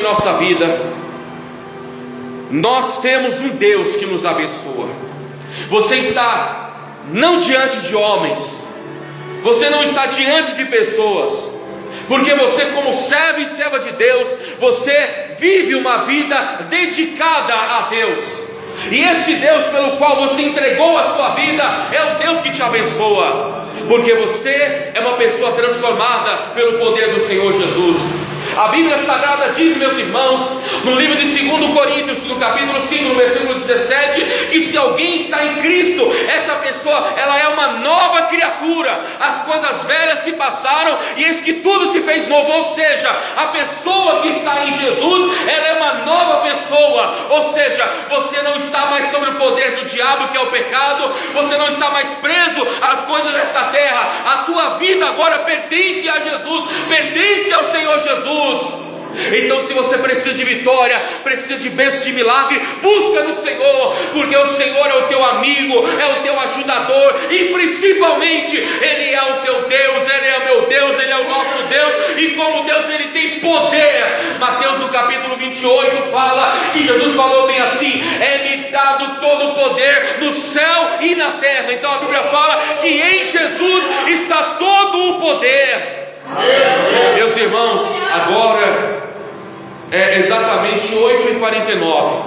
nossa vida, nós temos um Deus que nos abençoa. Você está não diante de homens, você não está diante de pessoas, porque você, como servo e serva de Deus, você vive uma vida dedicada a Deus. E esse Deus pelo qual você entregou a sua vida é o Deus que te abençoa, porque você é uma pessoa transformada pelo poder do Senhor Jesus. A Bíblia Sagrada diz, meus irmãos, no livro de 2 Coríntios, no capítulo 5, no versículo 17, que se alguém está em Cristo, esta pessoa, ela é uma nova criatura. As coisas velhas se passaram e eis que tudo se fez novo. Ou seja, a pessoa que está em Jesus, ela é uma nova pessoa. Ou seja, você não está mais sob o poder do diabo, que é o pecado. Você não está mais preso às coisas desta terra. A tua vida agora pertence a Jesus, pertence ao Senhor Jesus. Então, se você precisa de vitória, precisa de bênção, de milagre, busca no Senhor, porque o Senhor é o teu amigo, é o teu ajudador, e principalmente Ele é o teu Deus, Ele é o meu Deus, Ele é o nosso Deus, e como Deus Ele tem poder. Mateus no capítulo 28 fala que Jesus falou bem assim: é-me dado todo o poder no céu e na terra. Então a Bíblia fala que em Jesus está todo o poder. Meus irmãos, agora é exatamente 8h49.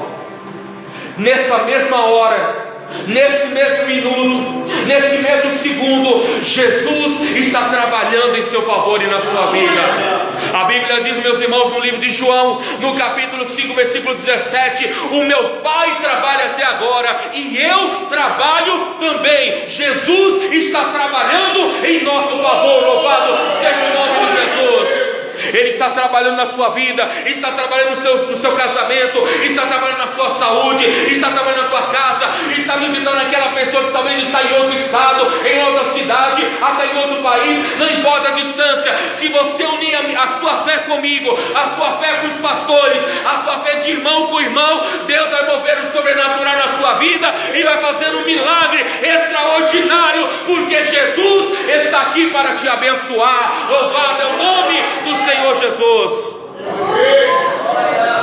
Nessa mesma hora, nesse mesmo minuto, nesse mesmo segundo, Jesus está trabalhando em seu favor e na sua vida. A Bíblia diz, meus irmãos, no livro de João, no capítulo 5, versículo 17: o meu Pai trabalha até agora e eu trabalho também. Jesus está trabalhando em nosso favor. Louvado seja o nome de Jesus. Ele está trabalhando na sua vida, está trabalhando no seu casamento, está trabalhando na sua saúde, está trabalhando na tua casa, está visitando aquela pessoa que talvez está em outro estado, em outra cidade, até em outro país. Não importa a distância. Se você unir a sua fé comigo, a tua fé com os pastores, a tua fé de irmão com irmão, Deus vai mover o sobrenatural na sua vida e vai fazer um milagre extraordinário, porque Jesus está aqui para te abençoar. Louvado é o nome do Senhor Jesus.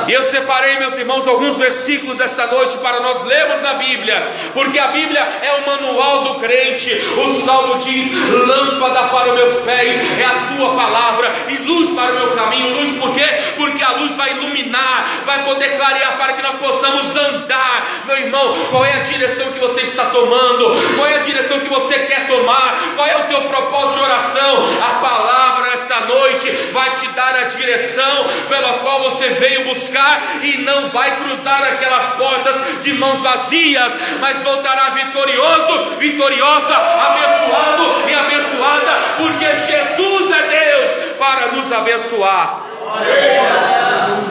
E eu separei, meus irmãos, alguns versículos esta noite para nós lermos na Bíblia, porque a Bíblia é o manual do crente. O Salmo diz: lâmpada para os meus pés é a tua palavra e luz para o meu caminho. Luz por quê? Porque a luz vai iluminar, vai poder clarear para que nós possamos andar. Meu irmão, qual é a direção que você está tomando? Qual é a direção que você quer tomar? Qual é o teu propósito de oração? A palavra esta noite vai te dar a direção pela qual você veio buscar, e não vai cruzar aquelas portas de mãos vazias, mas voltará vitorioso, vitoriosa, abençoado e abençoada, porque Jesus é Deus para nos abençoar.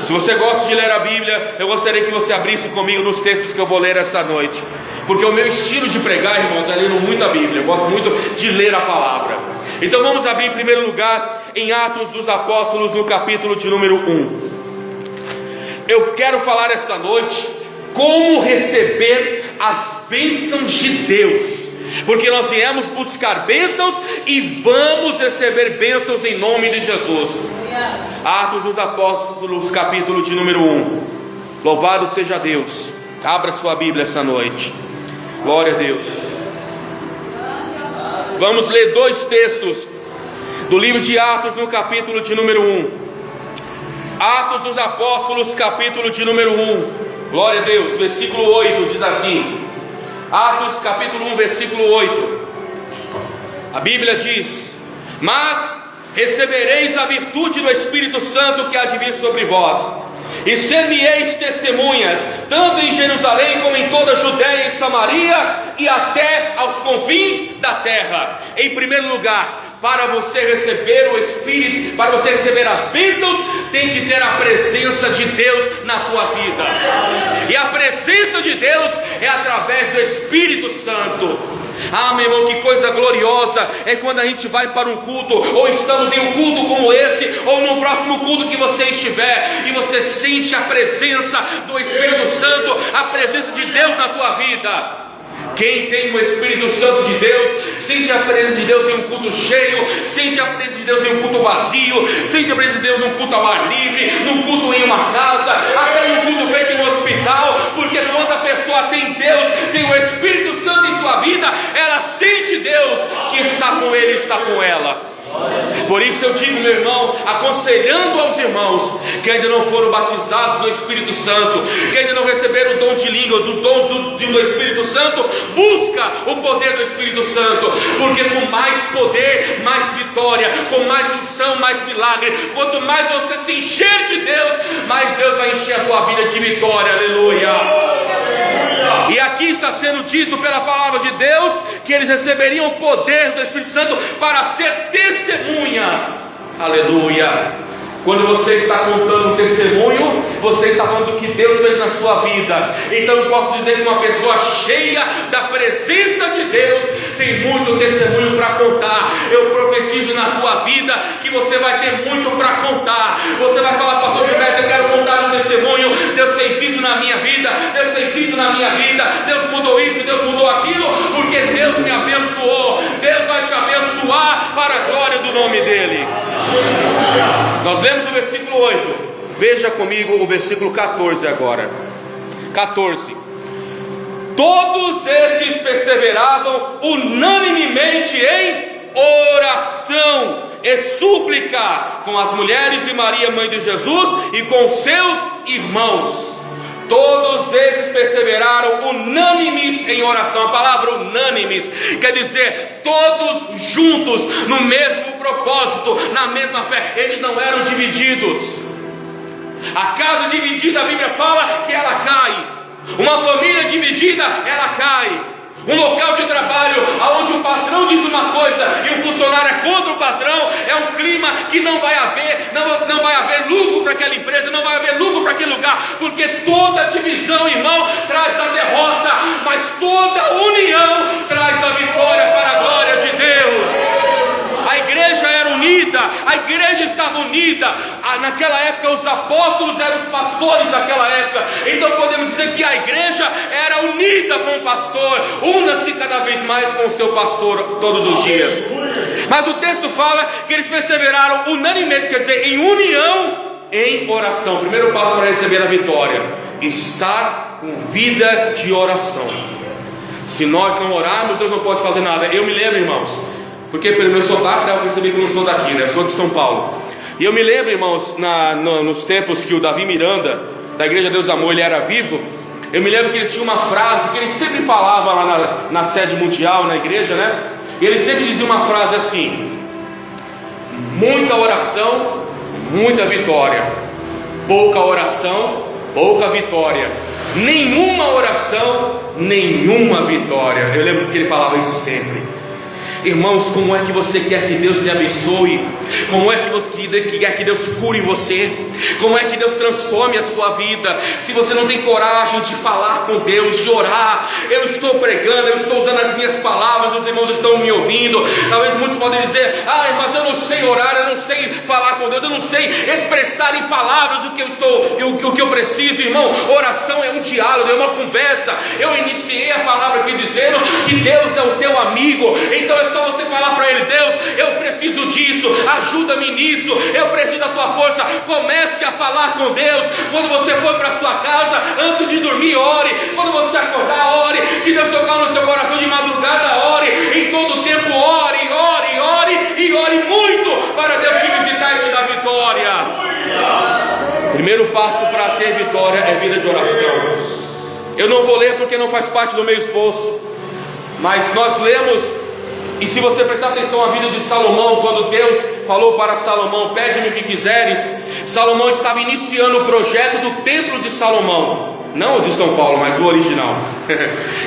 Se você gosta de ler a Bíblia, eu gostaria que você abrisse comigo nos textos que eu vou ler esta noite, porque o meu estilo de pregar, irmãos, é lendo muito a Bíblia. Eu gosto muito de ler a palavra. Então vamos abrir em primeiro lugar em Atos dos Apóstolos, no capítulo de número 1. Eu quero falar esta noite como receber as bênçãos de Deus, porque nós viemos buscar bênçãos e vamos receber bênçãos em nome de Jesus. Atos dos Apóstolos, capítulo de número 1. Louvado seja Deus. Abra sua Bíblia essa noite. Glória a Deus. Vamos ler dois textos do livro de Atos, no capítulo de número 1. Atos dos Apóstolos, capítulo de número 1. Glória a Deus. Versículo 8 diz assim. Atos capítulo 1, versículo 8. A Bíblia diz: mas recebereis a virtude do Espírito Santo que há de vir sobre vós, e ser-me-eis testemunhas, tanto em Jerusalém como em toda a Judéia e Samaria, e até aos confins da terra. Em primeiro lugar, para você receber o Espírito, para você receber as bênçãos, tem que ter a presença de Deus na tua vida. E a presença de Deus é através do Espírito Santo. Ah, meu irmão, que coisa gloriosa é quando a gente vai para um culto, ou estamos em um culto como esse, ou no próximo culto que você estiver, e você sente a presença do Espírito Santo, a presença de Deus na tua vida. Quem tem o Espírito Santo de Deus, sente a presença de Deus em um culto cheio, sente a presença de Deus em um culto vazio, sente a presença de Deus num culto ao ar livre, num culto em uma casa. com ela. Por isso eu digo, meu irmão, aconselhando aos irmãos que ainda não foram batizados no Espírito Santo, que ainda não receberam o dom de línguas, os dons do Espírito Santo, busca o poder do Espírito Santo, porque com mais poder, mais vitória, com mais unção, mais milagre. Quanto mais você se encher de Deus, mais Deus vai encher a tua vida de vitória. Aleluia. E aqui está sendo dito pela palavra de Deus que eles receberiam o poder do Espírito Santo para ser testemunhas. Aleluia. Quando você está contando um testemunho, você está falando do que Deus fez na sua vida. Então eu posso dizer que uma pessoa cheia da presença de Deus tem muito testemunho para contar. Eu profetizo na tua vida que você vai ter muito para contar. Você vai falar: pastor Gilberto, eu quero contar um testemunho. Deus fez isso na minha vida, Deus fez isso na minha vida, Deus mudou isso, Deus mudou aquilo, porque Deus me abençoou. Deus vai te abençoar para a glória do nome dEle. Nós lemos o versículo 8. Veja comigo o versículo 14 agora. 14. Todos esses perseveravam unanimemente em oração e súplica com as mulheres e Maria, mãe de Jesus, e com seus irmãos. Todos esses perseveraram unânimes em oração. A palavra unânimes quer dizer todos juntos, no mesmo propósito, na mesma fé. Eles não eram divididos. A casa dividida, a Bíblia fala que ela cai. Uma família dividida, ela cai. Um local de trabalho onde o patrão diz uma coisa e o funcionário é contra o patrão, é um clima que não vai haver lucro para aquela empresa, não vai haver lucro para aquele lugar, porque toda divisão, irmão, traz a derrota, mas toda união traz a vitória para a glória de Deus. A igreja era unida, a igreja estava unida. Naquela época os apóstolos eram os pastores daquela época. Então podemos dizer que a igreja era unida com o pastor. Una-se cada vez mais com o seu pastor todos os dias. Mas o texto fala que eles perseveraram unanimemente, quer dizer, em união, em oração. Primeiro passo para receber a vitória: estar com vida de oração. Se nós não orarmos, Deus não pode fazer nada. Eu me lembro, irmãos, porque pelo meu sotaque dá para perceber que eu não sou daqui, né? Eu sou de São Paulo. E eu me lembro, irmãos, nos tempos que o Davi Miranda, da Igreja Deus Amor, ele era vivo. Eu me lembro que ele tinha uma frase que ele sempre falava lá na sede mundial, na igreja, né? E ele sempre dizia uma frase assim: muita oração, muita vitória. Pouca oração, pouca vitória. Nenhuma oração, nenhuma vitória. Eu lembro que ele falava isso sempre. Irmãos, como é que você quer que Deus lhe abençoe? Como é que você quer que Deus cure você? Como é que Deus transforme a sua vida? Se você não tem coragem de falar com Deus, de orar. Eu estou pregando, eu estou usando as minhas palavras, os irmãos estão me ouvindo. Talvez muitos podem dizer: mas eu não sei orar, eu não sei falar com Deus, eu não sei expressar em palavras o que eu preciso. Irmão, oração é um diálogo, é uma conversa. Eu iniciei a palavra aqui dizendo que Deus é o teu amigo. Então é só você falar para Ele: Deus, eu preciso disso, ajuda-me nisso, eu preciso da tua força. Comece a falar com Deus. Quando você for para sua casa, antes de dormir, ore. Quando você acordar, ore. Se Deus tocar no seu coração de madrugada, ore. Em todo tempo, ore, ore, ore e ore muito para Deus te visitar e te dar vitória. Primeiro passo para ter vitória é vida de oração. Eu não vou ler porque não faz parte do meu esforço, mas nós lemos. E se você prestar atenção à vida de Salomão, quando Deus falou para Salomão: pede-me o que quiseres, Salomão estava iniciando o projeto do templo de Salomão. Não o de São Paulo, mas o original.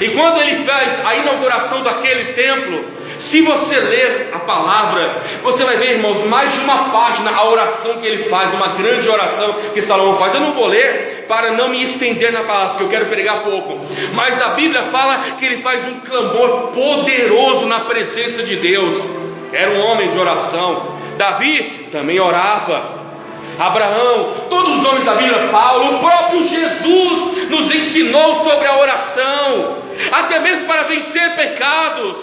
E quando ele fez a inauguração daquele templo, se você ler a palavra, você vai ver, irmãos, mais de uma página a oração que ele faz, uma grande oração que Salomão faz. Eu não vou ler para não me estender na palavra, porque eu quero pregar pouco, mas a Bíblia fala que ele faz um clamor poderoso na presença de Deus. Era um homem de oração. Davi também orava. Abraão, todos os homens da Bíblia, Paulo, o próprio Jesus nos ensinou sobre a oração, até mesmo para vencer pecados.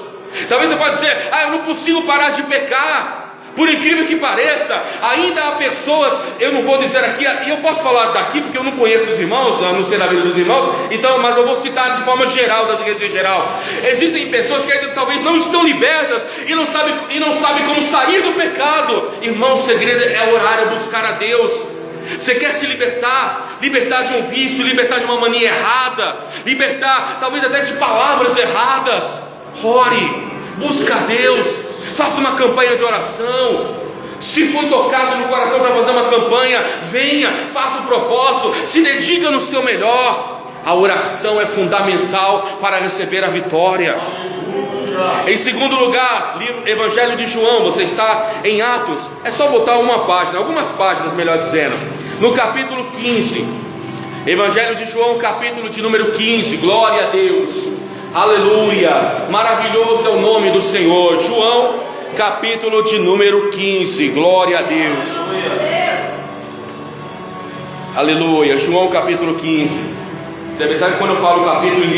Talvez você pode dizer: eu não consigo parar de pecar. Por incrível que pareça, ainda há pessoas, eu não vou dizer aqui, e eu posso falar daqui porque eu não conheço os irmãos, eu não sei da vida dos irmãos, então, mas eu vou citar de forma geral, das igrejas em geral. Existem pessoas que ainda talvez não estão libertas e não sabem como sair do pecado. Irmão, o segredo é orar, é buscar a Deus. Você quer se libertar de um vício, libertar de uma mania errada, libertar talvez até de palavras erradas? Ore, busca a Deus, faça uma campanha de oração. Se for tocado no coração para fazer uma campanha, venha, faça o propósito, se dedica no seu melhor. A oração é fundamental para receber a vitória. Em segundo lugar, Evangelho de João, você está em Atos, é só botar uma página, algumas páginas melhor dizendo, no capítulo 15, Evangelho de João, capítulo de número 15, glória a Deus, aleluia, maravilhoso é o nome do Senhor. João, capítulo de número 15, glória a Deus, aleluia, João capítulo 15. Você sabe que quando eu falo capítulo e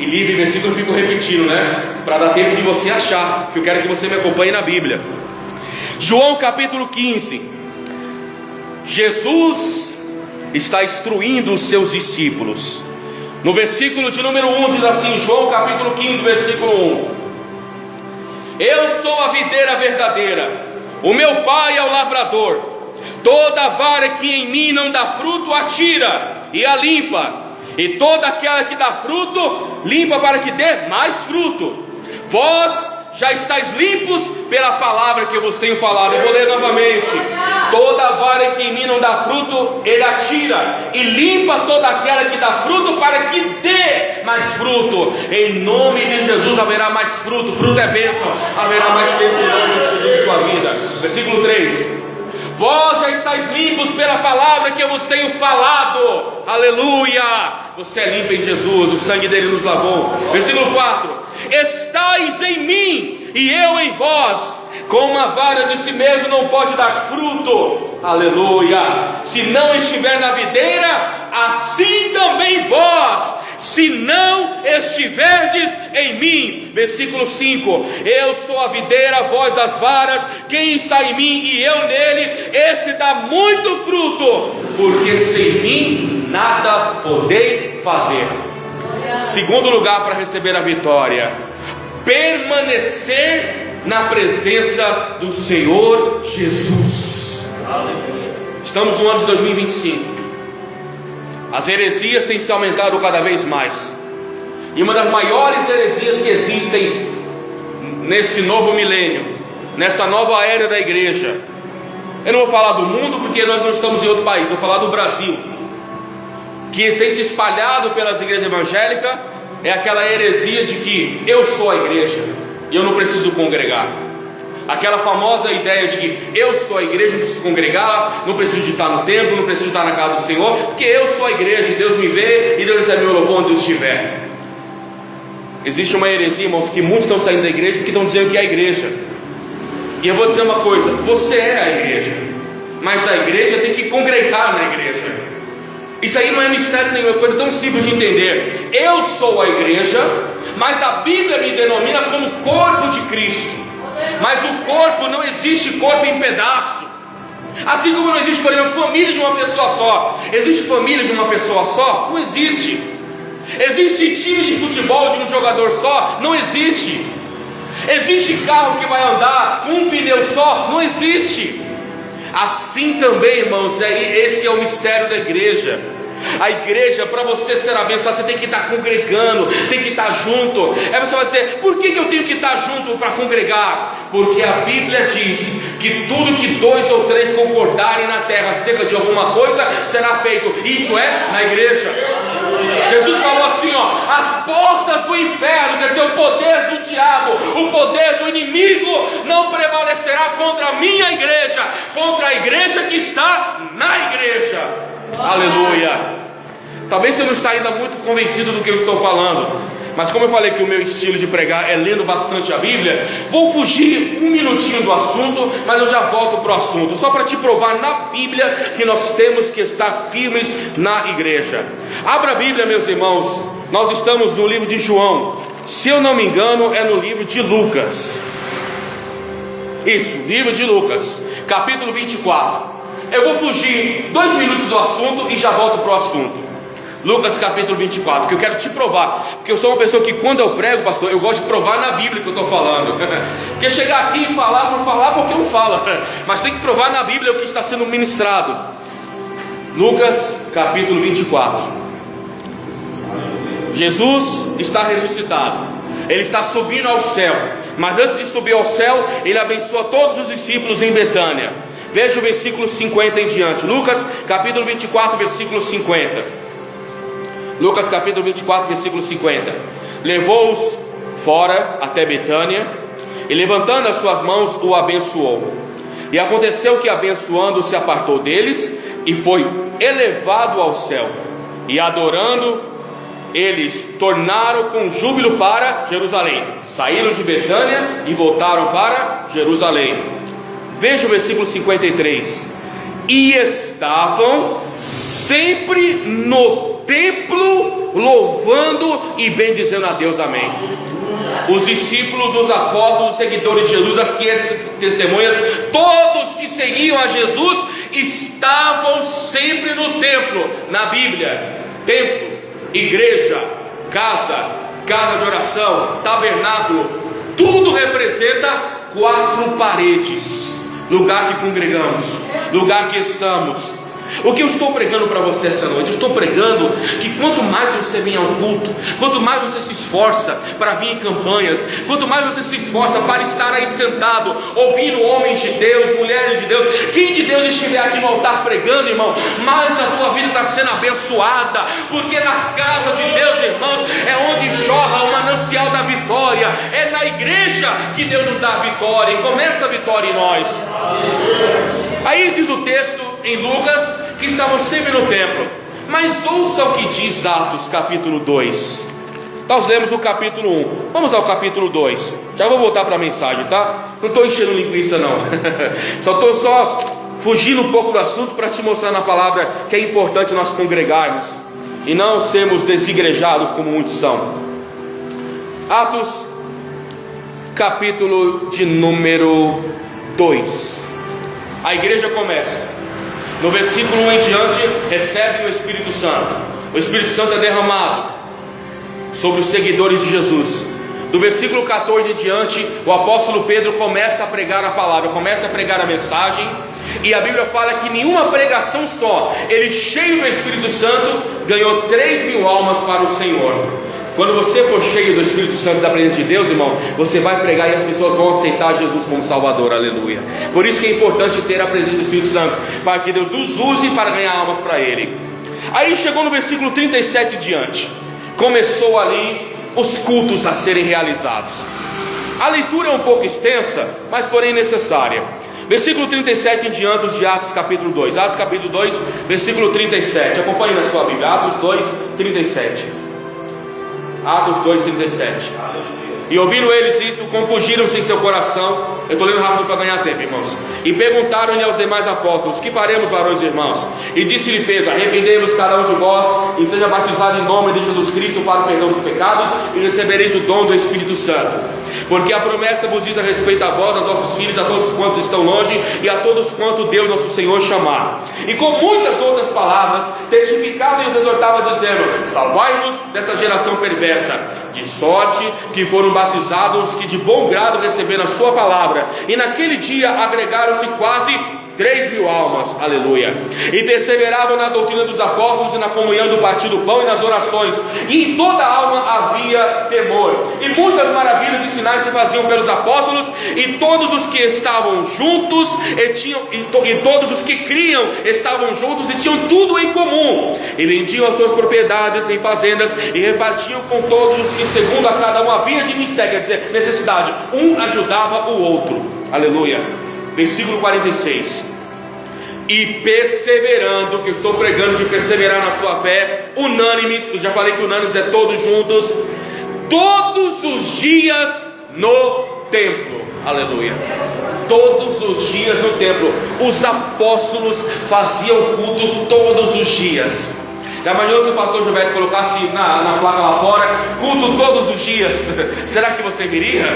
livro e versículo eu fico repetindo, né? Para dar tempo de você achar, que eu quero que você me acompanhe na Bíblia. João capítulo 15. Jesus está instruindo os seus discípulos. No versículo de número 1 diz assim, João capítulo 15, versículo 1: Eu sou a videira verdadeira, o meu Pai é o lavrador. Toda vara que em mim não dá fruto, a tira e a limpa, e toda aquela que dá fruto, limpa para que dê mais fruto. Vós já estáis limpos pela palavra que eu vos tenho falado. Eu vou ler novamente. Toda vara que em mim não dá fruto, ele a tira, e limpa toda aquela que dá fruto, para que dê mais fruto. Em nome de Jesus haverá mais fruto. Fruto é bênção, haverá mais bênção em nome de Jesus em sua vida. Versículo 3: Vós já estáis limpos pela palavra que eu vos tenho falado. Aleluia! Você é limpo em Jesus, o sangue dele nos lavou. Versículo 4: Estais em mim e eu em vós, como uma vara de si mesmo não pode dar fruto. Aleluia! Se não estiver na videira, assim também vós, se não estiverdes em mim. Versículo 5: Eu sou a videira, vós as varas. Quem está em mim e eu nele, esse dá muito fruto, porque sem mim nada podeis fazer. Segundo lugar para receber a vitória: permanecer na presença do Senhor Jesus. Estamos no ano de 2025. As heresias têm se aumentado cada vez mais, e uma das maiores heresias que existem nesse novo milênio, nessa nova era da igreja, eu não vou falar do mundo porque nós não estamos em outro país, vou falar do Brasil, que tem se espalhado pelas igrejas evangélicas, é aquela heresia de que eu sou a igreja e eu não preciso congregar. Aquela famosa ideia de que eu sou a igreja, não preciso congregar, não preciso de estar no templo, não preciso de estar na casa do Senhor, porque eu sou a igreja, Deus me vê e Deus é meu louvor onde Deus estiver. Existe uma heresia, irmãos, que muitos estão saindo da igreja porque estão dizendo que é a igreja. E eu vou dizer uma coisa: você é a igreja, mas a igreja tem que congregar na igreja. Isso aí não é mistério nenhum, é coisa tão simples de entender. Eu sou a igreja, mas a Bíblia me denomina como corpo de Cristo. Mas o corpo, não existe corpo em pedaço. Assim como não existe, por exemplo, família de uma pessoa só. Existe família de uma pessoa só? Não existe. Existe time de futebol de um jogador só? Não existe. Existe carro que vai andar com um pneu só? Não existe. Assim também, irmãos, esse é o mistério da igreja. A igreja, para você ser abençoado, você tem que estar congregando, tem que estar junto. Aí você vai dizer: por que eu tenho que estar junto para congregar? Porque a Bíblia diz que tudo que 2 ou 3 concordarem na terra acerca de alguma coisa será feito. Isso é na igreja. Jesus falou assim, ó: as portas do inferno, quer dizer, o poder do diabo, o poder do inimigo não prevalecerá contra a minha igreja, contra a igreja que está na igreja. Aleluia. Talvez você não está ainda muito convencido do que eu estou falando, mas como eu falei que o meu estilo de pregar é lendo bastante a Bíblia, vou fugir um minutinho do assunto, mas eu já volto para o assunto, só para te provar na Bíblia que nós temos que estar firmes na igreja. Abra a Bíblia, meus irmãos. Nós estamos no livro de João. Se eu não me engano, é no livro de Lucas. Isso, livro de Lucas, capítulo 24. Eu vou fugir 2 minutos do assunto e já volto para o assunto. Lucas capítulo 24, que eu quero te provar, porque eu sou uma pessoa que quando eu prego, pastor, eu gosto de provar na Bíblia que eu estou falando. Porque chegar aqui e falar por falar, porque eu falo, mas tem que provar na Bíblia o que está sendo ministrado. Lucas capítulo 24. Jesus está ressuscitado, Ele está subindo ao céu, mas antes de subir ao céu, Ele abençoa todos os discípulos em Betânia. Veja o versículo 50 em diante. Lucas capítulo 24, versículo 50. Lucas capítulo 24, versículo 50. Levou-os fora até Betânia, e levantando as suas mãos, o abençoou. E aconteceu que, abençoando, se apartou deles, e foi elevado ao céu. E adorando, eles tornaram com júbilo para Jerusalém. Saíram de Betânia e voltaram para Jerusalém. Veja o versículo 53. E estavam sempre no templo, louvando e bendizendo a Deus. Amém. Os discípulos, os apóstolos, os seguidores de Jesus, as 500 testemunhas, todos que seguiam a Jesus, estavam sempre no templo. Na Bíblia, templo, igreja, casa de oração, tabernáculo, tudo representa 4 paredes, lugar que congregamos, lugar que estamos. O que eu estou pregando para você essa noite? Eu estou pregando que quanto mais você vem ao culto, quanto mais você se esforça para vir em campanhas, quanto mais você se esforça para estar aí sentado, ouvindo homens de Deus, mulheres de Deus, quem de Deus estiver aqui no altar pregando, irmão, mais a tua vida está sendo abençoada, porque na casa de Deus, irmãos, é onde jorra o manancial da vitória. É na igreja que Deus nos dá a vitória, e começa a vitória em nós. Aí diz o texto em Lucas que estavam sempre no templo. Mas ouça o que diz Atos capítulo 2. Nós lemos o capítulo 1, vamos ao capítulo 2. Já vou voltar para a mensagem, tá? Não estou enchendo linguiça não. Só fugindo um pouco do assunto para te mostrar na palavra que é importante nós congregarmos e não sermos desigrejados como muitos são. Atos capítulo de número 2. A igreja começa. No versículo 1 em diante, recebe o Espírito Santo. O Espírito Santo é derramado sobre os seguidores de Jesus. Do versículo 14 em diante, o apóstolo Pedro começa a pregar a palavra, começa a pregar a mensagem. E a Bíblia fala que nenhuma pregação só, ele cheio do Espírito Santo, ganhou 3.000 almas para o Senhor. Quando você for cheio do Espírito Santo, da presença de Deus, irmão, você vai pregar e as pessoas vão aceitar Jesus como Salvador, aleluia. Por isso que é importante ter a presença do Espírito Santo, para que Deus nos use para ganhar almas para Ele. Aí chegou no versículo 37 em diante, começou ali os cultos a serem realizados. A leitura é um pouco extensa, mas porém necessária. Versículo 37 em diante de Atos capítulo 2. Atos capítulo 2, versículo 37. Acompanhe na sua Bíblia, Atos 2, 37. Atos 2:37. E ouvindo eles isto, compungiram-se em seu coração. Eu estou lendo rápido para ganhar tempo, irmãos. E perguntaram-lhe aos demais apóstolos: que faremos, varões e irmãos? E disse-lhe Pedro: arrependei-vos cada um de vós, e seja batizado em nome de Jesus Cristo para o perdão dos pecados, e recebereis o dom do Espírito Santo. Porque a promessa vos diz a respeito a vós, aos vossos filhos, a todos quantos estão longe, e a todos quanto Deus nosso Senhor chamar. E com muitas outras palavras testificava e os exortava, dizendo: salvai-vos dessa geração perversa. De sorte que foram batizados que de bom grado receberam a sua palavra. E naquele dia agregaram-se quase 3.000 almas, aleluia. E perseveravam na doutrina dos apóstolos, e na comunhão do partir do pão, e nas orações. E em toda alma havia temor. E muitas maravilhas e sinais se faziam pelos apóstolos. E todos os que estavam juntos e todos os que criam estavam juntos e tinham tudo em comum. E vendiam as suas propriedades em fazendas, e repartiam com todos os que segundo a cada um havia de mistério, quer dizer, necessidade. Um ajudava o outro, aleluia. Versículo 46. E perseverando, que eu estou pregando de perseverar na sua fé, unânimes, eu já falei que unânimes é todos juntos, todos os dias no templo, aleluia. Todos os dias no templo. Os apóstolos faziam culto todos os dias. Já imaginou se o pastor Gilberto colocasse na placa lá fora: culto todos os dias? Será que você viria?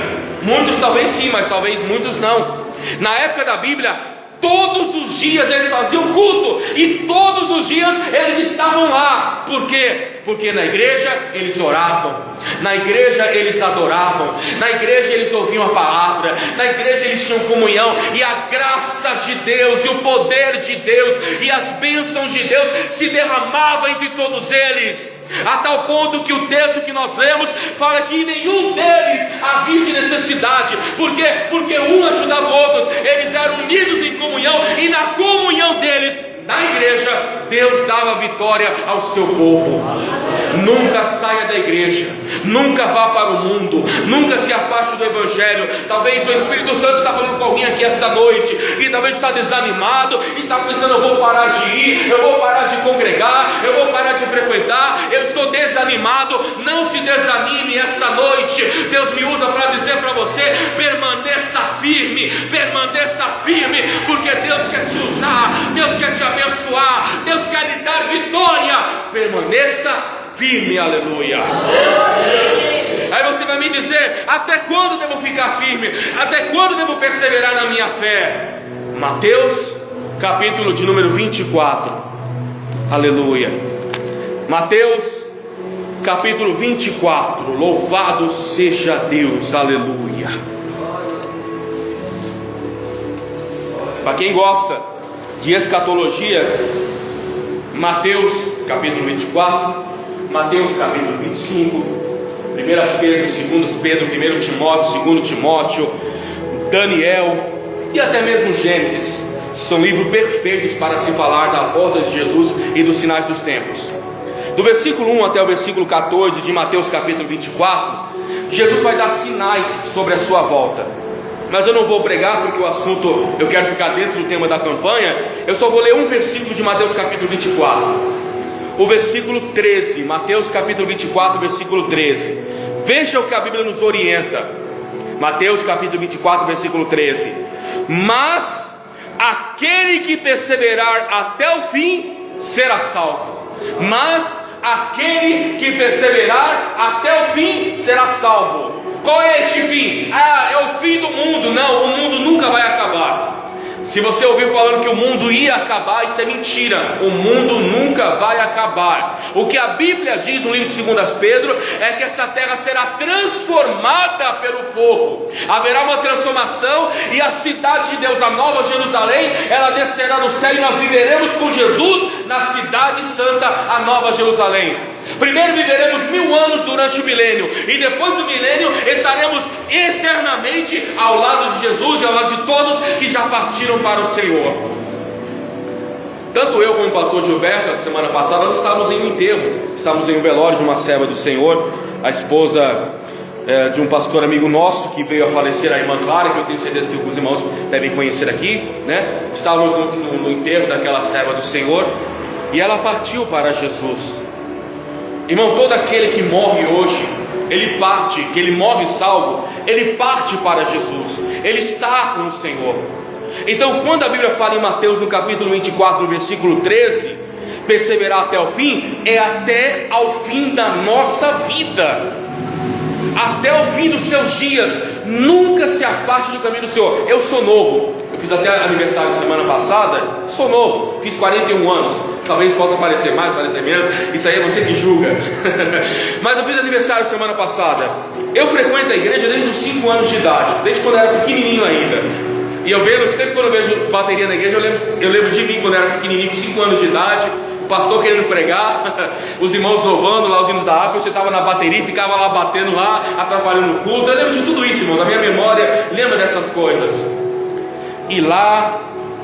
Muitos talvez sim, mas talvez muitos não. Na época da Bíblia, todos os dias eles faziam culto, e todos os dias eles estavam lá. Por quê? Porque na igreja eles oravam, na igreja eles adoravam, na igreja eles ouviam a palavra, na igreja eles tinham comunhão, e a graça de Deus, e o poder de Deus, e as bênçãos de Deus se derramavam entre todos eles, a tal ponto que o texto que nós lemos fala que em nenhum deles havia de necessidade. Por quê? Porque um ajudava o outro, eles eram unidos em comunhão, e na comunhão deles, na igreja, Deus dava vitória ao seu povo. Nunca saia da igreja, nunca vá para o mundo, nunca se afaste do Evangelho. Talvez o Espírito Santo está falando com alguém aqui essa noite, e talvez está desanimado, e está pensando: eu vou parar de ir, eu vou parar de congregar, eu vou parar de frequentar, eu estou desanimado. Não se desanime esta noite. Deus me usa para dizer para você: permaneça firme, porque Deus quer te usar, Deus quer te abençoar, Deus quer lhe dar vitória. Permaneça firme, aleluia. Aí você vai me dizer: até quando devo ficar firme? Até quando devo perseverar na minha fé? Mateus capítulo de número 24, aleluia. Mateus capítulo 24, louvado seja Deus, aleluia. Para quem gosta de escatologia, Mateus capítulo 24, Mateus capítulo 25, 1 Pedro, 2 Pedro, 1 Timóteo, 2 Timóteo, Daniel e até mesmo Gênesis são livros perfeitos para se falar da volta de Jesus e dos sinais dos tempos. Do versículo 1 até o versículo 14 de Mateus capítulo 24, Jesus vai dar sinais sobre a sua volta. Mas eu não vou pregar, porque o assunto, eu quero ficar dentro do tema da campanha. Eu só vou ler um versículo de Mateus capítulo 24, o versículo 13, Mateus capítulo 24, versículo 13. Veja o que a Bíblia nos orienta. Mateus capítulo 24, versículo 13. Mas aquele que perseverar até o fim será salvo. Mas aquele que perseverar até o fim será salvo. Qual é este fim? É o fim do mundo. Não, o mundo nunca vai acabar. Se você ouviu falando que o mundo ia acabar, isso é mentira. O mundo nunca vai acabar. O que a Bíblia diz no livro de 2 Pedro é que essa terra será transformada pelo fogo. Haverá uma transformação, e a cidade de Deus, a Nova Jerusalém, ela descerá do céu, e nós viveremos com Jesus na cidade santa, a Nova Jerusalém. Primeiro viveremos 1000 anos durante o milênio, e depois do milênio estaremos eternamente ao lado de Jesus e ao lado de todos que já partiram para o Senhor. Tanto eu como o pastor Gilberto, a semana passada, nós estávamos em um enterro, estávamos em um velório de uma serva do Senhor, a esposa de um pastor amigo nosso que veio a falecer, a irmã Clara, que eu tenho certeza que os irmãos devem conhecer aqui, né? Estávamos no enterro daquela serva do Senhor, e ela partiu para Jesus. Irmão, todo aquele que morre hoje, ele parte, que ele morre salvo, ele parte para Jesus, ele está com o Senhor. Então, quando a Bíblia fala em Mateus no capítulo 24, no versículo 13, perseverar até o fim, é até ao fim da nossa vida, até o fim dos seus dias. Nunca se afaste do caminho do Senhor. Eu sou novo, eu fiz até aniversário semana passada, sou novo, fiz 41 anos. Talvez possa parecer mais, parecer menos, isso aí é você que julga. Mas eu fiz aniversário semana passada. Eu frequento a igreja desde os 5 anos de idade, desde quando eu era pequenininho ainda. E eu vejo, sempre quando eu vejo bateria na igreja, eu lembro de mim quando eu era pequenininho, com 5 anos de idade, o pastor querendo pregar, os irmãos louvando lá os hinos da APA, eu sentava na bateria e ficava lá batendo lá, atrapalhando o culto. Eu lembro de tudo isso, irmãos, a minha memória lembra dessas coisas. E lá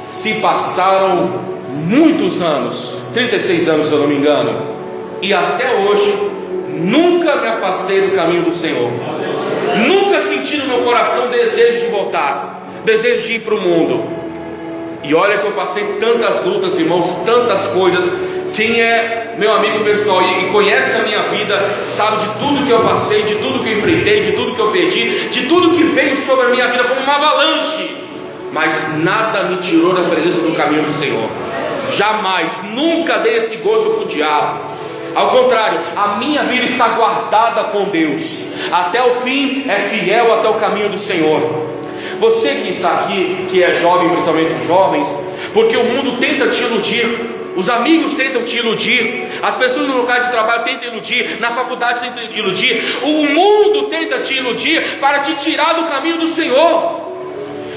se passaram muitos anos, 36 anos se eu não me engano, e até hoje nunca me afastei do caminho do Senhor. Nunca senti no meu coração desejo de voltar, desejo de ir para o mundo. E olha que eu passei tantas lutas, irmãos, tantas coisas. Quem é meu amigo pessoal e conhece a minha vida, sabe de tudo que eu passei, de tudo que eu enfrentei, de tudo que eu perdi, de tudo que veio sobre a minha vida como uma avalanche. Mas nada me tirou da presença do caminho do Senhor. Jamais, nunca dei esse gozo para o diabo. Ao contrário, a minha vida está guardada com Deus. Até o fim é fiel até o caminho do Senhor. você que está aqui, que é jovem, principalmente os jovens, porque o mundo tenta te iludir, os amigos tentam te iludir, as pessoas no local de trabalho tentam iludir, na faculdade tentam iludir, o mundo tenta te iludir para te tirar do caminho do Senhor.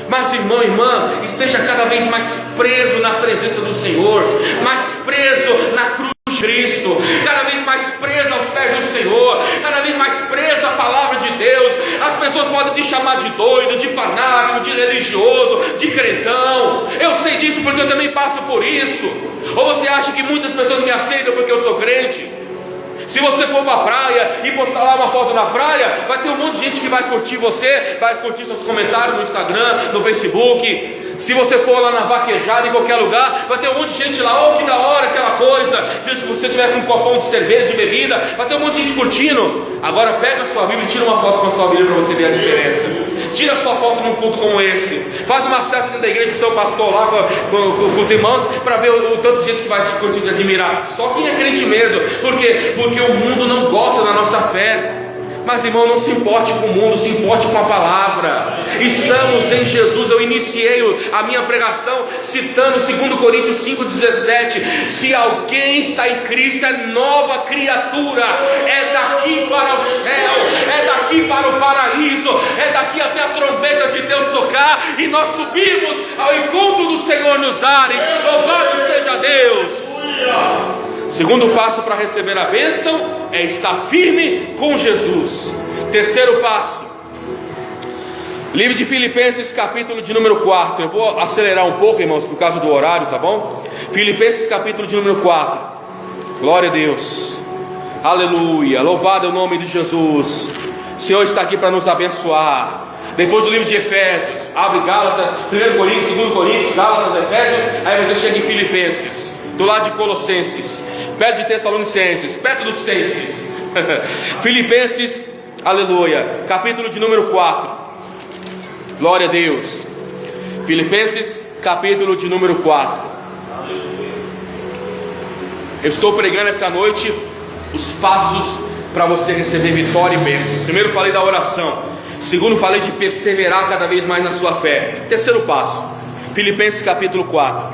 Mas irmão, irmã, esteja cada vez mais preso na presença do Senhor, mais preso na cruz de Cristo, cada vez mais preso aos pés do Senhor, cada vez mais preso à palavra de Deus. As pessoas podem te chamar de doido, de fanático, de religioso, de crentão. Eu sei disso porque eu também passo por isso. Ou você acha que muitas pessoas me aceitam porque eu sou crente? Se você for para a praia e postar lá uma foto na praia, vai ter um monte de gente que vai curtir você, vai curtir seus comentários no Instagram, no Facebook. Se você for lá na vaquejada, em qualquer lugar, vai ter um monte de gente lá, oh que da hora aquela coisa. Se você tiver com um copão de cerveja, de bebida, vai ter um monte de gente curtindo. Agora pega a sua Bíblia e tira uma foto com a sua Bíblia para você ver a diferença. Tira a sua foto num culto como esse. Faz uma selfie dentro da igreja com o seu pastor lá, com os irmãos, para ver o tanto de gente que vai te curtir, te admirar. Só quem é crente mesmo. Por quê? Porque o mundo não gosta da nossa fé. Mas irmão, não se importe com o mundo, se importe com a palavra. Estamos em Jesus. Eu iniciei a minha pregação citando 2 Coríntios 5,17. Se alguém está em Cristo, é nova criatura. É daqui para o céu, é daqui para o paraíso, é daqui até a trombeta de Deus tocar e nós subimos ao encontro do Senhor nos ares. Louvado seja Deus. Segundo passo para receber a bênção é estar firme com Jesus. Terceiro passo, livro de Filipenses, capítulo de número 4. Eu vou acelerar um pouco, irmãos, por causa do horário, tá bom? Filipenses, capítulo de número 4. Glória a Deus, aleluia, louvado é o nome de Jesus. O Senhor está aqui para nos abençoar. Depois do livro de Efésios, abre Gálatas, 1 Coríntios, 2 Coríntios, Gálatas, Efésios, aí você chega em Filipenses, do lado de Colossenses, perto de Tessalonicenses, perto dos Censes. Filipenses, aleluia, capítulo de número 4. Glória a Deus. Filipenses, capítulo de número 4. Eu estou pregando essa noite os passos para você receber vitória e bênção. Primeiro falei da oração. Segundo falei de perseverar cada vez mais na sua fé. Terceiro passo, Filipenses capítulo 4,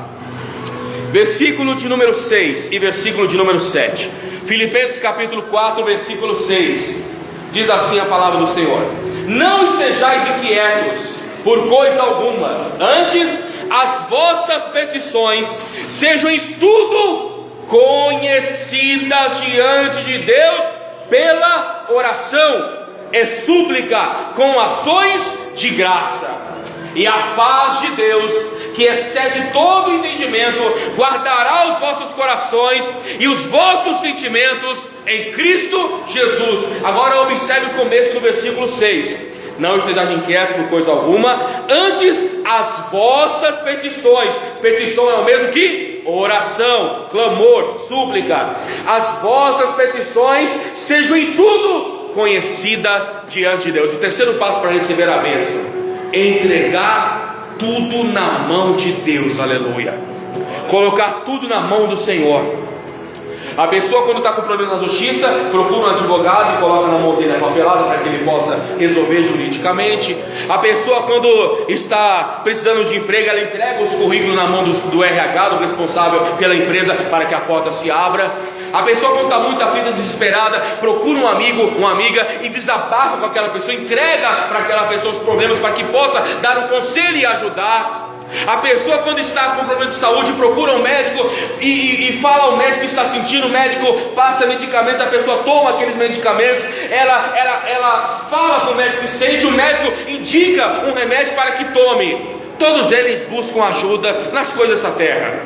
versículo de número 6 e versículo de número 7. Filipenses capítulo 4, versículo 6. Diz assim a palavra do Senhor: não estejais inquietos por coisa alguma, antes as vossas petições sejam em tudo conhecidas diante de Deus pela oração e súplica com ações de graça. E a paz de Deus, que excede todo entendimento, guardará os vossos corações e os vossos sentimentos em Cristo Jesus. Agora observe o começo do versículo 6. Não estejais inquietos por coisa alguma, antes as vossas petições. Petição é o mesmo que oração, clamor, súplica. As vossas petições sejam em tudo conhecidas diante de Deus. O terceiro passo para receber a bênção: entregar tudo na mão de Deus. Aleluia. Colocar tudo na mão do Senhor. A pessoa, quando está com problema na justiça, procura um advogado e coloca na mão dele a papelada para que ele possa resolver juridicamente. A pessoa, quando está precisando de emprego, ela entrega os currículos na mão do RH, do responsável pela empresa, para que a porta se abra. A pessoa, quando está muito aflita, desesperada, procura um amigo, uma amiga e desabafa com aquela pessoa, entrega para aquela pessoa os problemas para que possa dar um conselho e ajudar. A pessoa, quando está com problema de saúde, procura um médico e fala ao médico que está sentindo. O médico passa medicamentos, a pessoa toma aqueles medicamentos, ela fala com o médico que sente, o médico indica um remédio para que tome. Todos eles buscam ajuda nas coisas dessa terra,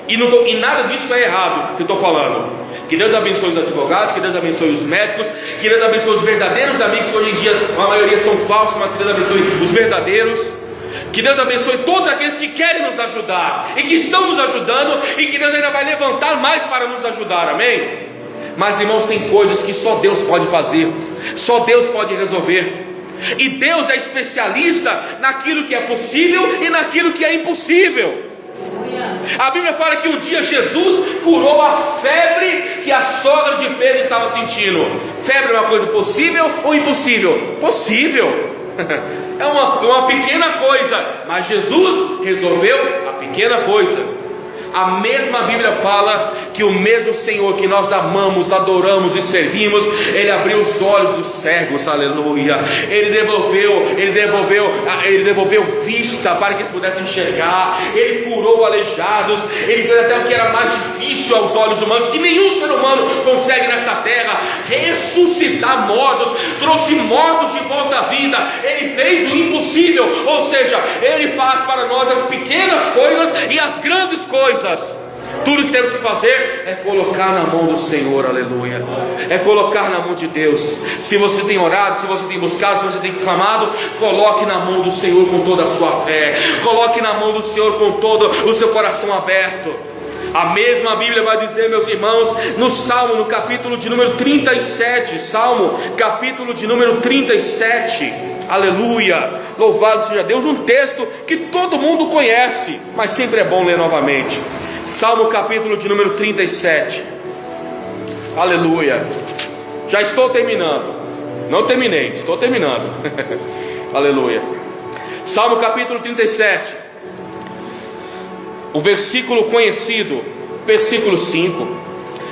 e nada disso é errado que eu estou falando. Que Deus abençoe os advogados, que Deus abençoe os médicos, que Deus abençoe os verdadeiros amigos, que hoje em dia a maioria são falsos, mas que Deus abençoe os verdadeiros. Que Deus abençoe todos aqueles que querem nos ajudar e que estão nos ajudando, e que Deus ainda vai levantar mais para nos ajudar, amém? Mas irmãos, tem coisas que só Deus pode fazer, só Deus pode resolver. E Deus é especialista naquilo que é possível e naquilo que é impossível. A Bíblia fala que um dia Jesus curou a febre que a sogra de Pedro estava sentindo. Febre é uma coisa possível ou impossível? Possível. É uma pequena coisa, mas Jesus resolveu a pequena coisa. A mesma Bíblia fala que o mesmo Senhor que nós amamos, adoramos e servimos, Ele abriu os olhos dos cegos, aleluia. Ele devolveu vista para que eles pudessem enxergar. Ele curou aleijados. Ele fez até o que era mais difícil aos olhos humanos, que nenhum ser humano consegue nesta terra: ressuscitar mortos, trouxe mortos de volta à vida. Ele fez o impossível, ou seja, Ele faz para nós as pequenas coisas e as grandes coisas. Tudo que temos que fazer é colocar na mão do Senhor, aleluia. É colocar na mão de Deus. Se você tem orado, se você tem buscado, se você tem clamado, coloque na mão do Senhor com toda a sua fé. Coloque na mão do Senhor com todo o seu coração aberto. A mesma Bíblia vai dizer, meus irmãos, no Salmo, no capítulo de número 37, Salmo, capítulo de número 37, aleluia, louvado seja Deus, um texto que todo mundo conhece, mas sempre é bom ler novamente. Salmo capítulo de número 37, aleluia. Já estou terminando, não terminei, estou terminando. Aleluia. Salmo capítulo 37, o versículo conhecido, versículo 5.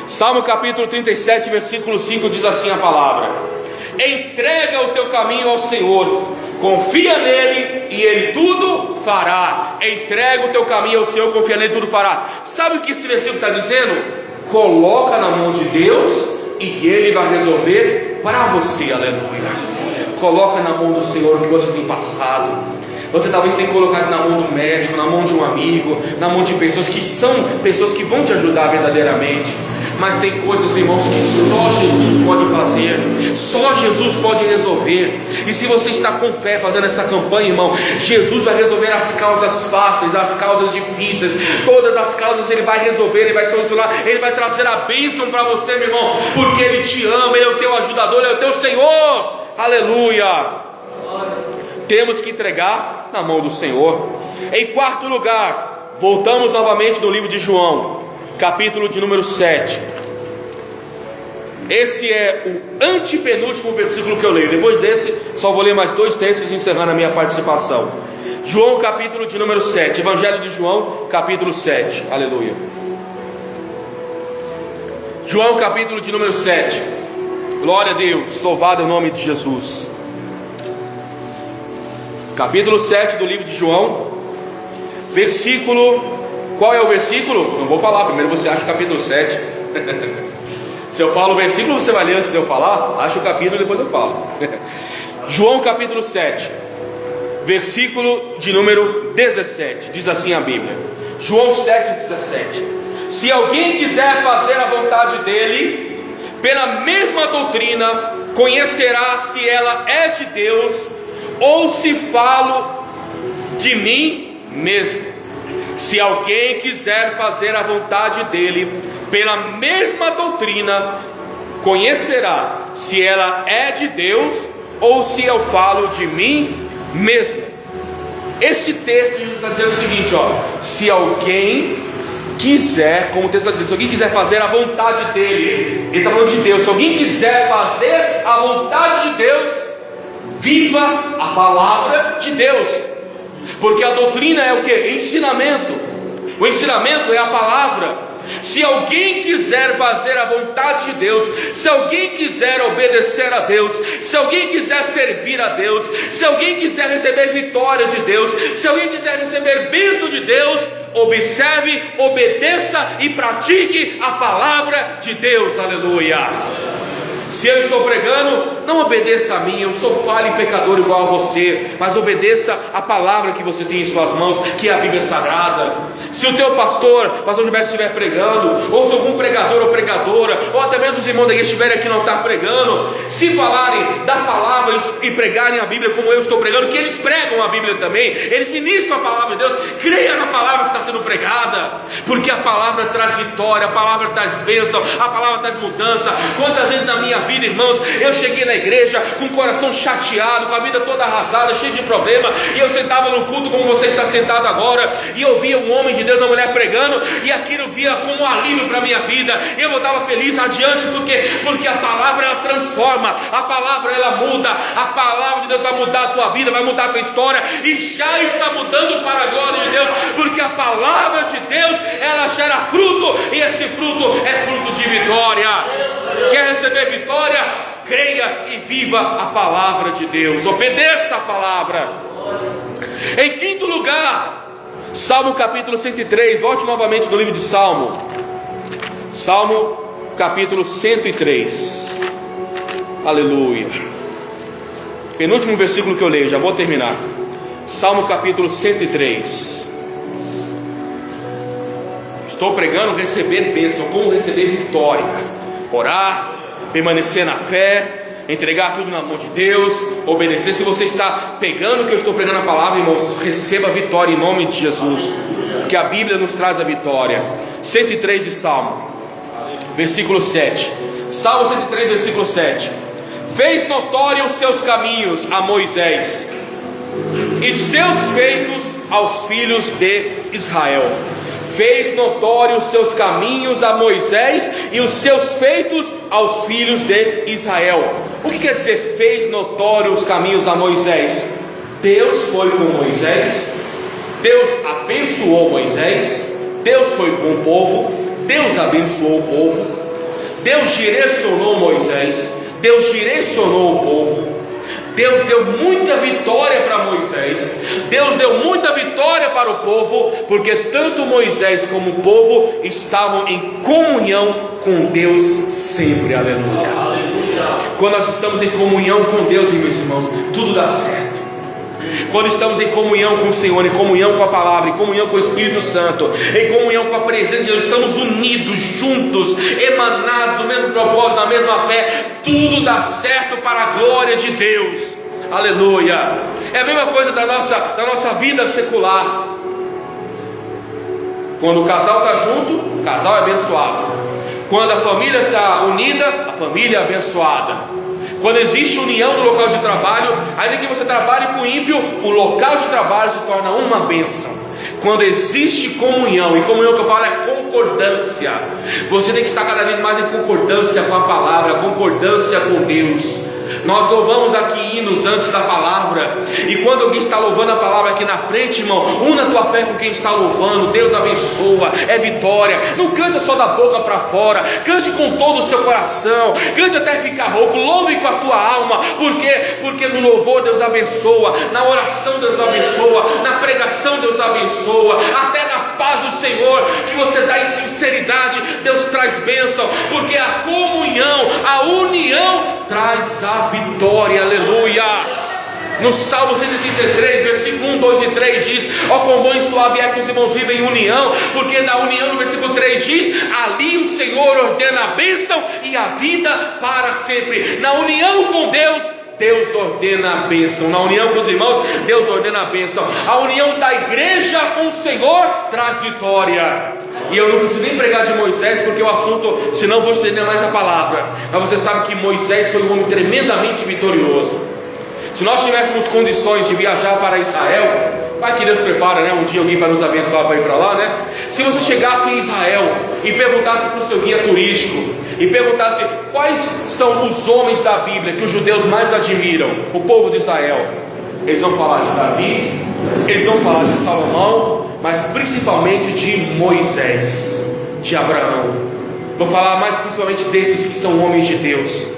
Salmo capítulo 37, versículo 5 diz assim a palavra: entrega o teu caminho ao Senhor, confia nele e ele tudo fará. Entrega o teu caminho ao Senhor, confia nele e tudo fará. Sabe o que esse versículo está dizendo? Coloca na mão de Deus e ele vai resolver para você, aleluia. Coloca na mão do Senhor o que você tem passado. Você talvez tenha colocado na mão do médico, na mão de um amigo, na mão de pessoas que são pessoas que vão te ajudar verdadeiramente. Mas tem coisas, irmãos, que só Jesus pode fazer, só Jesus pode resolver. E se você está com fé fazendo esta campanha, irmão, Jesus vai resolver as causas fáceis, as causas difíceis, todas as causas Ele vai resolver, Ele vai solucionar, Ele vai trazer a bênção para você, meu irmão, porque Ele te ama, Ele é o teu ajudador, Ele é o teu Senhor, aleluia. Temos que entregar na mão do Senhor. Em quarto lugar, voltamos novamente no livro de João, capítulo de número 7. Esse é o antepenúltimo versículo que eu leio. Depois desse, só vou ler mais 2 textos encerrando a minha participação. João capítulo de número 7. Evangelho de João capítulo 7. Aleluia. João capítulo de número 7. Glória a Deus, louvado é o nome de Jesus. Capítulo 7 do livro de João, versículo... Qual é o versículo? Não vou falar, primeiro você acha o capítulo 7. Se eu falo o versículo, você vai ler antes de eu falar? Acha o capítulo e depois eu falo. João capítulo 7, versículo de número 17. Diz assim a Bíblia. João 7,17. Se alguém quiser fazer a vontade dele, pela mesma doutrina, conhecerá se ela é de Deus ou se falo de mim mesmo. Se alguém quiser fazer a vontade dele, pela mesma doutrina, conhecerá se ela é de Deus ou se eu falo de mim mesmo. Esse texto está dizendo o seguinte, se alguém quiser, como o texto está dizendo, se alguém quiser fazer a vontade dele, ele está falando de Deus. Se alguém quiser fazer a vontade de Deus, viva a palavra de Deus, porque a doutrina é o que? Ensinamento. O ensinamento é a palavra. Se alguém quiser fazer a vontade de Deus, se alguém quiser obedecer a Deus, se alguém quiser servir a Deus, se alguém quiser receber vitória de Deus, se alguém quiser receber bênção de Deus, observe, obedeça e pratique a palavra de Deus, aleluia. Se eu estou pregando, não obedeça a mim, eu sou falho e pecador igual a você, mas obedeça a palavra que você tem em suas mãos, que é a Bíblia Sagrada. Se o teu pastor Gilberto estiver pregando, ou se algum pregador ou pregadora, ou até mesmo os irmãos da igreja estiverem aqui e não estar pregando, se falarem da palavra e pregarem a Bíblia como eu estou pregando, que eles pregam a Bíblia também, eles ministram a palavra de Deus, creia na palavra que está sendo pregada, porque a palavra traz vitória, a palavra traz bênção, a palavra traz mudança. Quantas vezes na minha vida, irmãos, eu cheguei na igreja com o coração chateado, com a vida toda arrasada, cheio de problema, e eu sentava no culto como você está sentado agora, e eu via um homem de Deus, uma mulher pregando, e aquilo via como um alívio para a minha vida, e eu voltava feliz, radiante, adiante, porque a palavra ela transforma, a palavra ela muda, a palavra de Deus vai mudar a tua vida, vai mudar a tua história, e já está mudando para a glória de Deus, porque a palavra de Deus ela gera fruto, e esse fruto é fruto de vitória. Quer receber vitória? Creia e viva a palavra de Deus, obedeça a palavra. Em quinto lugar, Salmo capítulo 103, volte novamente no livro de Salmo, Salmo capítulo 103, aleluia, penúltimo versículo que eu leio, já vou terminar. Salmo capítulo 103. Estou pregando receber bênção, como receber vitória, orar, permanecer na fé, entregar tudo na mão de Deus, obedecer. Se você está pegando o que eu estou pregando a palavra, irmãos, receba a vitória em nome de Jesus, porque a Bíblia nos traz a vitória. 103 de Salmo, versículo 7. Salmo 103, versículo 7. Fez notório os seus caminhos a Moisés, e seus feitos aos filhos de Israel. Fez notório os seus caminhos a Moisés, e os seus feitos aos filhos de Israel. O que quer dizer fez notório os caminhos a Moisés? Deus foi com Moisés, Deus abençoou Moisés, Deus foi com o povo, Deus abençoou o povo, Deus direcionou Moisés, Deus direcionou o povo, Deus deu muita vitória para Moisés, Deus deu muita vitória para o povo, porque tanto Moisés como o povo estavam em comunhão com Deus sempre, aleluia. Quando nós estamos em comunhão com Deus, meus irmãos, tudo dá certo. Quando estamos em comunhão com o Senhor, em comunhão com a palavra, em comunhão com o Espírito Santo, em comunhão com a presença de Deus, estamos unidos, juntos, emanados do mesmo propósito, na mesma fé, tudo dá certo para a glória de Deus, aleluia. É a mesma coisa da nossa vida secular. Quando o casal está junto, o casal é abençoado. Quando a família está unida, a família é abençoada. Quando existe união no local de trabalho, ainda que você trabalhe com ímpio, o local de trabalho se torna uma bênção. Quando existe comunhão, e comunhão que eu falo é concordância, você tem que estar cada vez mais em concordância com a palavra, concordância com Deus. Nós louvamos aqui hinos antes da palavra, e quando alguém está louvando a palavra aqui na frente, irmão, una a tua fé com quem está louvando. Deus abençoa, é vitória. Não canta só da boca para fora, cante com todo o seu coração, cante até ficar rouco, louve com a tua alma. Por quê? Porque no louvor Deus abençoa, na oração Deus abençoa, na pregação Deus abençoa, até na paz do Senhor que você dá em sinceridade, Deus traz bênção, porque a comunhão, a união traz a vitória, aleluia. No Salmo 133, versículo 1, 2 e 3 diz: ó, quão bom e suave é que os irmãos vivem em união, porque na união, no versículo 3 diz: ali o Senhor ordena a bênção e a vida para sempre. Na união com Deus, Deus ordena a bênção. Na união com os irmãos, Deus ordena a bênção. A união da igreja com o Senhor traz vitória. E eu não preciso nem pregar de Moisés, porque o assunto, senão vou estender mais a palavra. Mas você sabe que Moisés foi um homem tremendamente vitorioso. Se nós tivéssemos condições de viajar para Israel, vai que Deus prepara, né? Um dia alguém para nos abençoar para ir para lá, né? Se você chegasse em Israel e perguntasse para o seu guia turístico, e perguntasse quais são os homens da Bíblia que os judeus mais admiram, o povo de Israel, eles vão falar de Davi, eles vão falar de Salomão, mas principalmente de Moisés, de Abraão. Vou falar mais principalmente desses que são homens de Deus.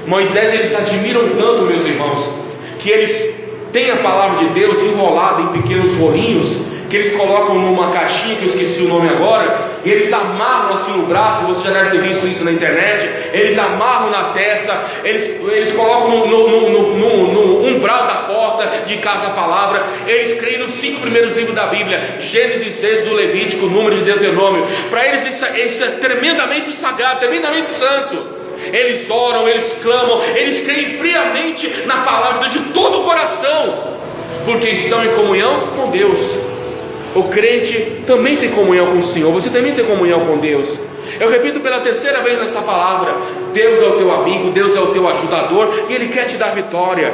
Moisés, eles admiram tanto, meus irmãos, que eles têm a palavra de Deus enrolada em pequenos rolinhos, que eles colocam numa caixinha, que eu esqueci o nome agora, e eles amarram assim no braço. Você já deve ter visto isso na internet. Eles amarram na testa, eles colocam no umbral da porta de casa a palavra. Eles creem nos 5 primeiros livros da Bíblia: Gênesis, Êxodo, Levítico, Número e Deuteronômio. Para eles isso é tremendamente sagrado, tremendamente santo. Eles oram, eles clamam, eles creem friamente na palavra de todo o coração, porque estão em comunhão com Deus. O crente também tem comunhão com o Senhor. Você também tem comunhão com Deus. Eu repito pela terceira vez nessa palavra: Deus é o teu amigo, Deus é o teu ajudador, e Ele quer te dar vitória.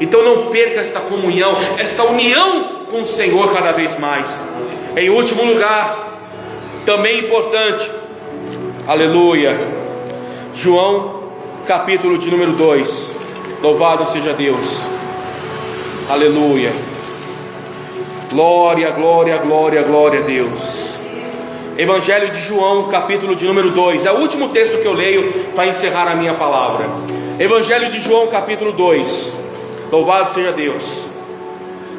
Então não perca esta comunhão, esta união com o Senhor cada vez mais. Em último lugar, também importante, aleluia, João, capítulo de número 2. Louvado seja Deus. Aleluia. Glória, glória, glória, glória a Deus. Evangelho de João, capítulo de número 2. É o último texto que eu leio para encerrar a minha palavra. Evangelho de João, capítulo 2. Louvado seja Deus.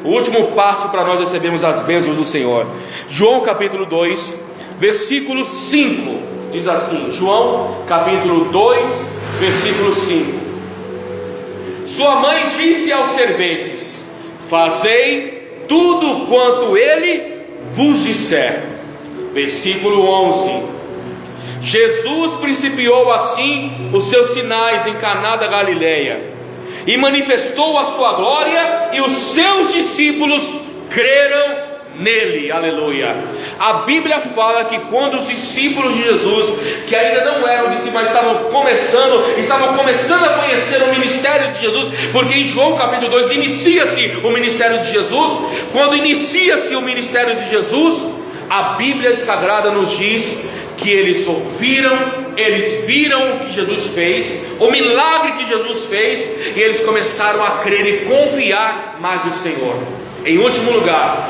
O último passo para nós recebermos as bênçãos do Senhor. João, capítulo 2, versículo 5. Diz assim, João, capítulo 2, versículo 5. Sua mãe disse aos serventes: fazei tudo quanto ele vos disser. Versículo 11. Jesus principiou assim os seus sinais em Caná da Galileia, e manifestou a sua glória, e os seus discípulos creram nele. Aleluia. A Bíblia fala que quando os discípulos de Jesus, que ainda não eram discípulos, mas estavam começando a conhecer o ministério de Jesus, porque em João capítulo 2 inicia-se o ministério de Jesus. Quando inicia-se o ministério de Jesus, a Bíblia Sagrada nos diz que eles viram o que Jesus fez, o milagre que Jesus fez, e eles começaram a crer e confiar mais no Senhor. Em último lugar,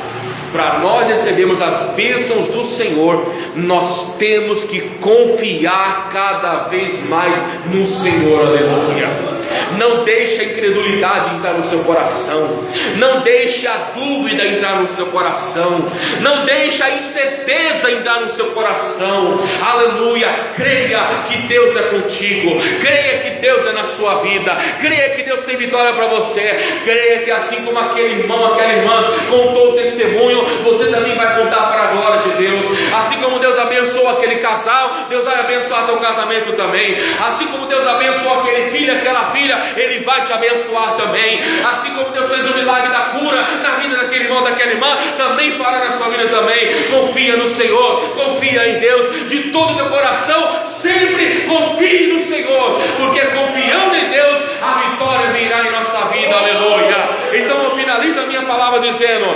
para nós recebermos as bênçãos do Senhor, nós temos que confiar cada vez mais no Senhor. Aleluia. Não deixe a incredulidade entrar no seu coração, não deixe a dúvida entrar no seu coração, não deixe a incerteza entrar no seu coração. Aleluia. Creia que Deus é contigo, creia que Deus é na sua vida, creia que Deus tem vitória para você, creia que assim como aquele irmão, aquela irmã contou o testemunho, você também vai contar para a glória de Deus. Assim como Deus abençoou aquele casal, Deus vai abençoar teu casamento também. Assim como Deus abençoou aquele filho, aquela filha, Ele vai te abençoar também. Assim como Deus fez o milagre da cura na vida daquele irmão, daquela irmã, também fará na sua vida também. Confia no Senhor, confia em Deus de todo o teu coração. Sempre confie no Senhor, porque confiando em Deus, a vitória virá em nossa vida. Aleluia. Então eu finalizo a minha palavra dizendo,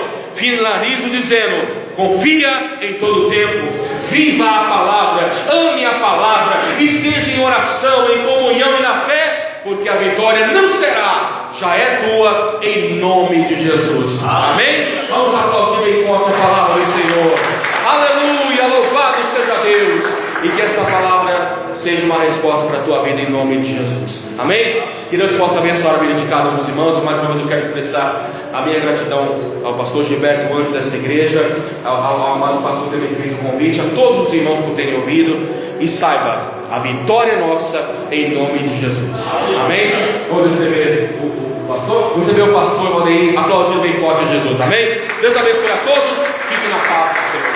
confia em todo o tempo, viva a palavra, ame a palavra, esteja em oração, em comunhão e na fé, porque a vitória não será, já é tua, em nome de Jesus. Amém? Vamos aplaudir bem forte a palavra do Senhor. Aleluia, louvado seja Deus. E que essa palavra seja uma resposta para a tua vida em nome de Jesus. Amém? Que Deus possa abençoar a vida de cada um dos irmãos. E mais uma vez eu quero expressar a minha gratidão ao pastor Gilberto, o anjo dessa igreja, ao amado pastor que me fez o convite, a todos os irmãos por terem ouvido. E saiba, a vitória é nossa em nome de Jesus. Amém? Vamos receber o pastor? Vamos receber o pastor Valdeir aplaudindo bem forte a Jesus. Amém? Deus abençoe a todos. Fiquem na paz do Senhor.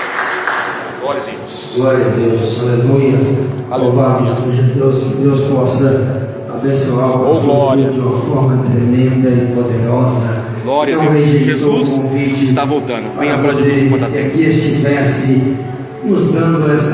Glória a Deus. Glória a Deus. Aleluia. Louvado seja Deus. Que Deus possa abençoar o pastor de uma forma tremenda e poderosa. Glória a Deus. Jesus está voltando. Venha para Jesus enquanto que aqui estivesse nos dando essa